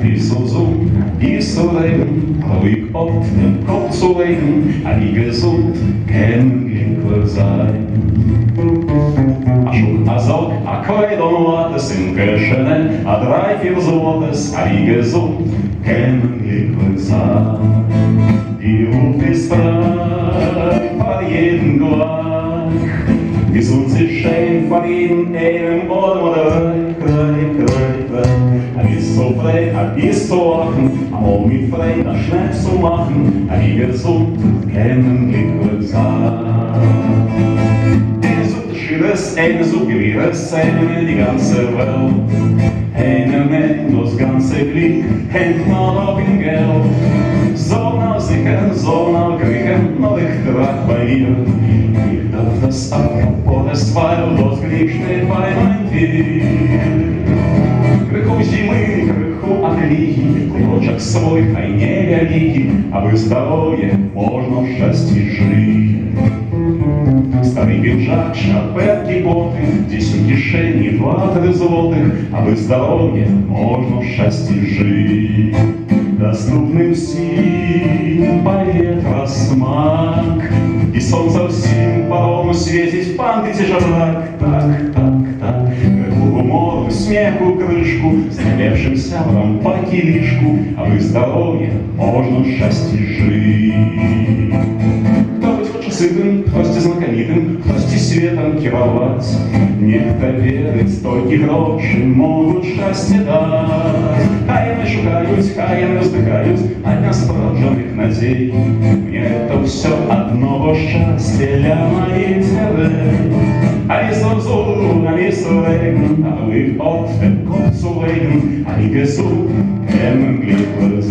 Wir so gesund, wir so leben, ruhig auf den Kopf zu legen, wie gesund kann glücklich sein. Ашук, азок, аквайдон латес, инкешене, драйфер золотес, wie gesund kann glücklich sein. Die Luft ist frei, vor jedem gleich, gesund sich schön vor jedem Ehren oder bist so frei, bist so lachen, einmal mit frei, das schnell zu machen, wie gesund kann glücklich sein. Eine so gewirres, eine die ganze Welt, eine Menge, das ganze Glück hängt mal auf dem Geld. So nah sicher, so nah kriegen, noch ich trag bei mir. Ich darf das abgepones, weil das Glück steht bei meinem Weg. Крыху зимы, крыху отлики, клочок свой, хай не великий, а вы здоровье можно в счастье жить. Старый пиджак, шкарпетки, боты, здесь в кишени 2-3 злотых, а вы здоровье можно в счастье жить. Доступным всем поэт смак, и солнце всем по-новому светить в памяти жрак. Так, крыху гумору, смеху, крышку, стрелявшимся в рампаке лишку, а вы здоровье можно в счастье жить. Сытым, хтось знакомитым, хтось светом кировать. Некто верить, столько грошей могут счастье дать. Хай не шукаюсь, хай не вздыхаюсь, от нас прожженных надей. Мне это все одного счастья для моей цели. А so so, so legen, aber ich auf den Kopf zu legen, gesund, glücklich